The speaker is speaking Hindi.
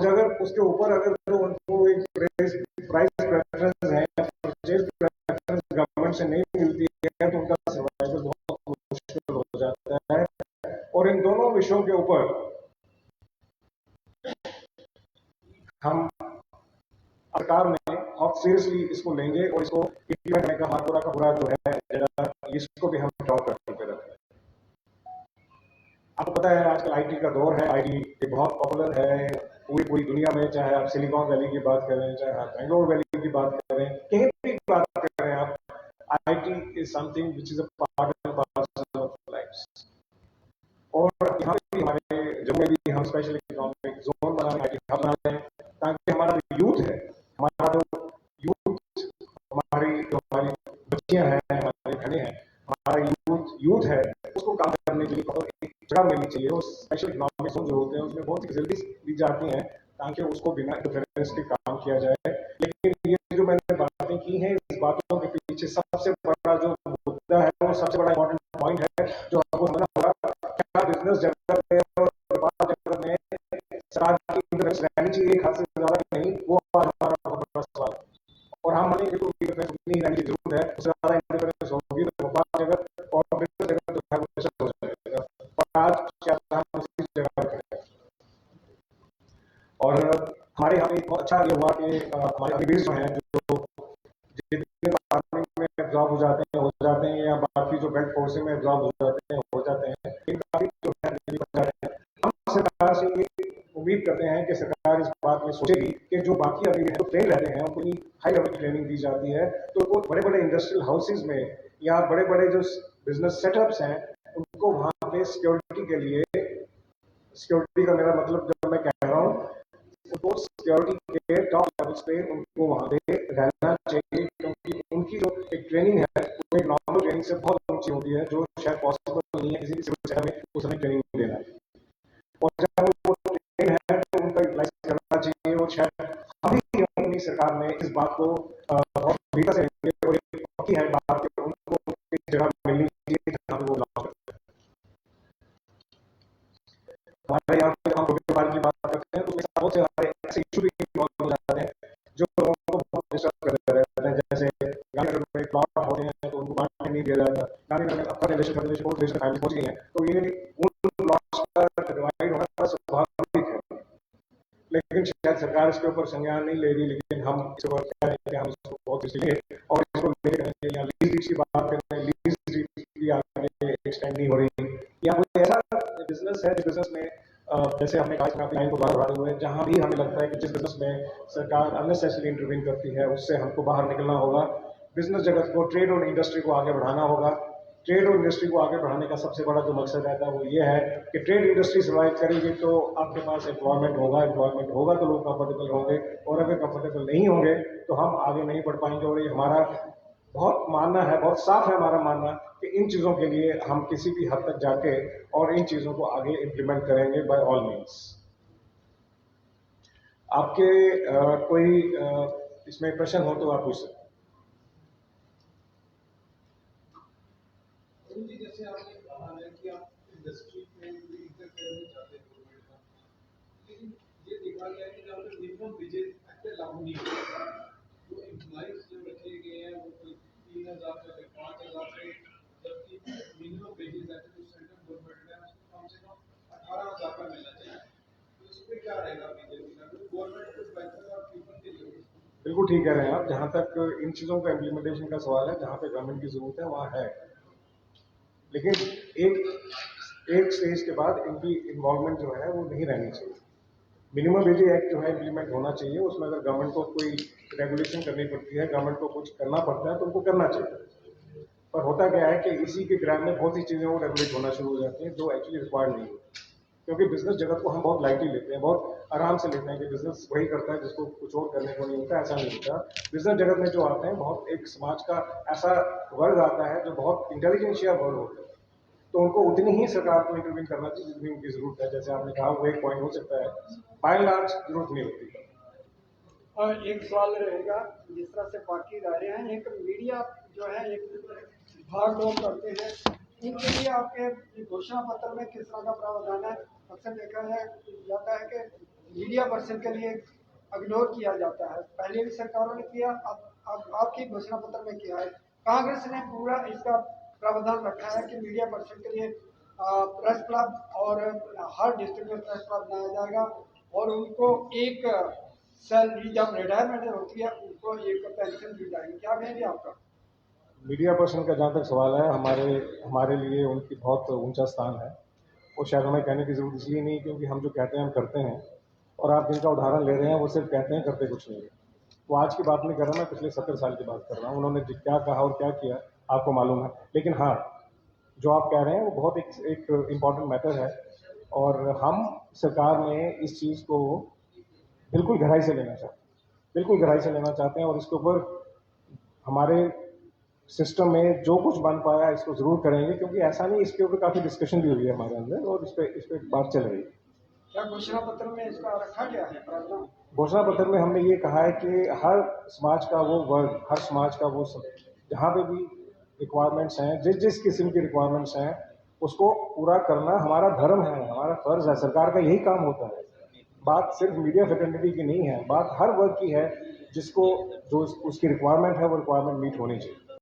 अगर उसके ऊपर अगर तो उनको एक प्राइस प्रेफरेंस है, परचेज प्रेफरेंस गवर्नमेंट से नहीं मिलती है, तो उनका सर्वाइवल बहुत मुश्किल हो जाता है। और इन दोनों विषयों के ऊपर हम सरकार में बहुत सीरियसली इसको लेंगे और इसको इम्प्लीमेंट करने का हमारा पूरा जो है इसको भी हम ड्रॉ करते रखें। आपको पता है आजकल आईटी का दौर है, आईटी बहुत पॉपुलर है पूरी दुनिया में, चाहे आप सिलिकॉन वैली की बात करें, चाहे आप बेंगलोर वैली की बात करें, कहीं भी बात करें आप, IT is something which is a part and parcel of life. और यहाँ पे हमारे जम्मू में भी हम स्पेशल इकोनॉमिक जोन बना रहे हैं, आईटी हब बना रहे हैं, ताकि हमारा जो यूथ है, हमारा जो यूथ, हमारी बच्चियां हैं, हमारी बहनें हैं, हमारा यूथ है, उसको काम करने के लिए एक जगह मिलनी चाहिए। और स्पेशल इकोनॉमिक जोन जो होते हैं उसमें बहुत सी फैसिलिटीज दी जाती हैं ताकि उसको बिना इंटरफेरेंस के काम किया जाए। लेकिन ये जो मैंने बातें की हैं, इस बातों के पीछे सबसे बड़ा जो मुद्दा है और सबसे बड़ा इंपॉर्टेंट पॉइंट है जो आपको समझना होगा, क्या बिजनेस जगत में और व्यापार जगत में सरकार की इंटरफेरेंस रहनी चाहिए एक हद से ज्यादा नहीं, वो हमारा बहुत बड़ा सवाल है। और हम मानेंगे तो इंटरफेरेंस उतनी रहने की जरूरत है, उससे ज्यादा इंटरफेरेंस होगी तो व्यापार जगत और बिजनेस जगत जो है वो डिस्टर्ब हो जाएगा। और आज क्या हम उसी जगह पर हैं। और हमारे यहाँ पे बहुत अच्छा ये हुआ कि हमारे अग्रीज जो हैं, जो जितने फार्मिंग में एब्जॉर्ब हो जाते हैं या बाकी जो बेल्ट फोर्सिंग में एब्जॉर्ब हो जाते हैं, काफी जो है हम सरकार से ये उम्मीद करते हैं कि सरकार इस बात में सोचेगी कि जो बाकी अभी तो ट्रेन रहते हैं उनको हाई लेवल की ट्रेनिंग दी जाती है, तो वो बड़े बड़े इंडस्ट्रियल हाउसेज में या बड़े बड़े जो बिजनेस सेटअप्स हैं उनको वहां पे सिक्योरिटी के लिए, सिक्योरिटी का मेरा मतलब जो मैं कह रहा हूँ, उनको सिक्योरिटी के टॉप लेवल्स पे उनको वहां पे रहना चाहिए, क्योंकि उनकी जो एक ट्रेनिंग है वो एक नॉर्मल ट्रेनिंग से बहुत ऊंची होती है, जो शायद पॉसिबल नहीं है किसी भी सिविल सेक्टर में उस समय ट्रेनिंग देना। और जब वो ट्रेन है तो उनका यूटिलाइज करना चाहिए। और शायद अभी अपनी सरकार में इस बात को बहुत गंभीरता से लेंगे और एक पक्की है बात कि उनको एक जगह मिलनी चाहिए जहां वो लॉन्च करते हैं। हमारे यहाँ पे हम व्यापार की बात करते हैं तो बहुत से हमारे ऐसे इशू भी इन्वॉल्व हो जाते हैं जो लोगों को बहुत डिस्टर्ब कर रहते हैं। जैसे गांधीनगर में प्लॉट होते हैं तो उनको बांटने नहीं दिया जाता, गांधीनगर में अपना रिलेशन फैमिली पहुंच गई है, तो ये उन प्लॉट्स का डिवाइड होना स्वाभाविक है। लेकिन शायद सरकार इसके ऊपर संज्ञान नहीं ले रही, लेकिन हम इसके ऊपर कह रहे हैं कि हम इसको बहुत इसलिए और इसको लेकर या लीज की बात करते हैं, लीज भी आगे एक्सटेंड नहीं हो रही, या कोई ऐसा बिजनेस है जिस बिजनेस में जैसे हमने कहा लाइन को बाहर बढ़ाते हुए, जहां भी हमें लगता है कि जिस बिजनेस में सरकार अननेसेसरी इंटरवीन करती है उससे हमको बाहर निकलना होगा। बिजनेस जगत को, ट्रेड और इंडस्ट्री को आगे बढ़ाना होगा। ट्रेड और इंडस्ट्री को आगे बढ़ाने का सबसे बड़ा जो मकसद रहता है वो ये है कि ट्रेड इंडस्ट्री सर्वाइव करेगी तो आपके पास एम्प्लॉयमेंट होगा तो लोग कंफर्टेबल होंगे, और अगर कंफर्टेबल नहीं होंगे तो हम आगे नहीं बढ़ पाएंगे। और ये हमारा बहुत मानना है, बहुत साफ है हमारा मानना कि इन चीजों के लिए हम किसी भी हद तक जाके और इन चीजों को आगे इंप्लीमेंट करेंगे बाय ऑल मीन्स। आपके कोई इसमें प्रश्न हो तो आप पूछ सकते। जैसे आपने कहा है कि आप इंडस्ट्री में इंटरफेयर में चाहते हैं गवर्नमेंट का, लेकिन ये देखा गया है कि जहाँ पे मिनिमम वेजेस एक्ट लागू नहीं होता, तो एम्प्लॉइज जो रखे गए हैं वो 3000 से 5000 से, जबकि मिनिमम वेजेस एक्ट जो सेंट्रल गवर्नमेंट है उसको कम से कम 18000 का मिलना चाहिए। तो इस पर क्या रहेगा बीजेपी का, गवर्नमेंट को बेहतर और पीपल के लिए? बिल्कुल ठीक कह रहे हैं आप। जहां तक इन चीजों का इम्प्लीमेंटेशन का सवाल है, जहां पे गवर्नमेंट की जरूरत है वहां है, लेकिन एक स्टेज के बाद इनकी इन्वॉल्वमेंट जो है वो नहीं रहनी चाहिए। मिनिमम वेज एक्ट जो है इम्प्लीमेंट होना चाहिए, उसमें अगर गवर्नमेंट को कोई रेगुलेशन करनी पड़ती है, गवर्नमेंट को कुछ करना पड़ता है तो उनको करना चाहिए। पर होता क्या है कि इसी के ग्राम में बहुत सी चीजें वो रेगुलेट होना शुरू हो जाती हैं जो एक्चुअली रिक्वायर्ड नहीं होती, क्योंकि बिजनेस जगत को हम बहुत लाइटली लेते हैं, बहुत आराम से लेते हैं कि बिजनेस वही करता है जिसको कुछ और करने को नहीं होता। ऐसा नहीं होता। बिजनेस जगत में जो आते हैं बहुत एक समाज का ऐसा वर्ग आता है जो बहुत इंटेलिजेंशिया वर्ग होता है, तो उनको उतनी ही सरकार को इंटरवीन करना चाहिए जितनी उनकी जरूरत है। जैसे आपने कहा वो एक पॉइंट हो सकता है, बाय एंड लार्ज जरूरत नहीं होती। और एक सवाल रहेगा, जिस तरह से बाकी दायरे हैं, एक मीडिया जो है एक भाग दौड़ करते हैं, इनके लिए आपके घोषणा पत्र में किस तरह का प्रावधान है? अक्सर देखा है जाता है कि मीडिया पर्सन के लिए इग्नोर किया जाता है। पहले भी सरकारों ने किया, अब आपकी घोषणा पत्र में किया है। कांग्रेस ने पूरा इसका प्रावधान रखा है कि मीडिया पर्सन के लिए प्रेस क्लब और हर डिस्ट्रिक्ट में प्रेस क्लब बनाया जाएगा और उनको एक सैलरी जब रिटायरमेंट होती है उनको एक पेंशन दी जाएगी। क्या कहेंगे आपका? मीडिया पर्सन का जहाँ तक सवाल है, हमारे लिए उनकी बहुत ऊंचा स्थान है। वो शायद हमें कहने की जरूरत इसलिए नहीं क्योंकि हम जो कहते हैं हम करते हैं, और आप जिनका उदाहरण ले रहे हैं वो सिर्फ कहते हैं, करते कुछ नहीं है। वो आज की बात नहीं कर रहा, मैं पिछले 70 साल की बात कर रहा हूँ। उन्होंने क्या कहा और क्या किया आपको मालूम है। लेकिन हाँ, जो आप कह रहे हैं वो बहुत एक इम्पॉर्टेंट मैटर है, और हम सरकार में इस चीज़ को बिल्कुल गहराई से लेना चाहते हैं, बिल्कुल गहराई से लेना चाहते हैं, और इसके ऊपर हमारे सिस्टम में जो कुछ बन पाया इसको जरूर करेंगे, क्योंकि ऐसा नहीं, इसके ऊपर काफी डिस्कशन भी हुई है हमारे अंदर और इस पे बात चल रही है। क्या घोषणा पत्र में इसका रखा गया है प्रावधान? घोषणा पत्र में हमने ये कहा है कि हर समाज का वो वर्ग, हर समाज का वो सब, जहाँ पे भी रिक्वायरमेंट्स हैं, जिस जिस किस्म की रिक्वायरमेंट्स हैं, उसको पूरा करना हमारा धर्म है, हमारा फर्ज है। सरकार का यही काम होता है। बात सिर्फ मीडिया फ्रेटर्निटी की नहीं है, बात हर वर्ग की है, जिसको जो उसकी रिक्वायरमेंट है वो रिक्वायरमेंट मीट होनी चाहिए।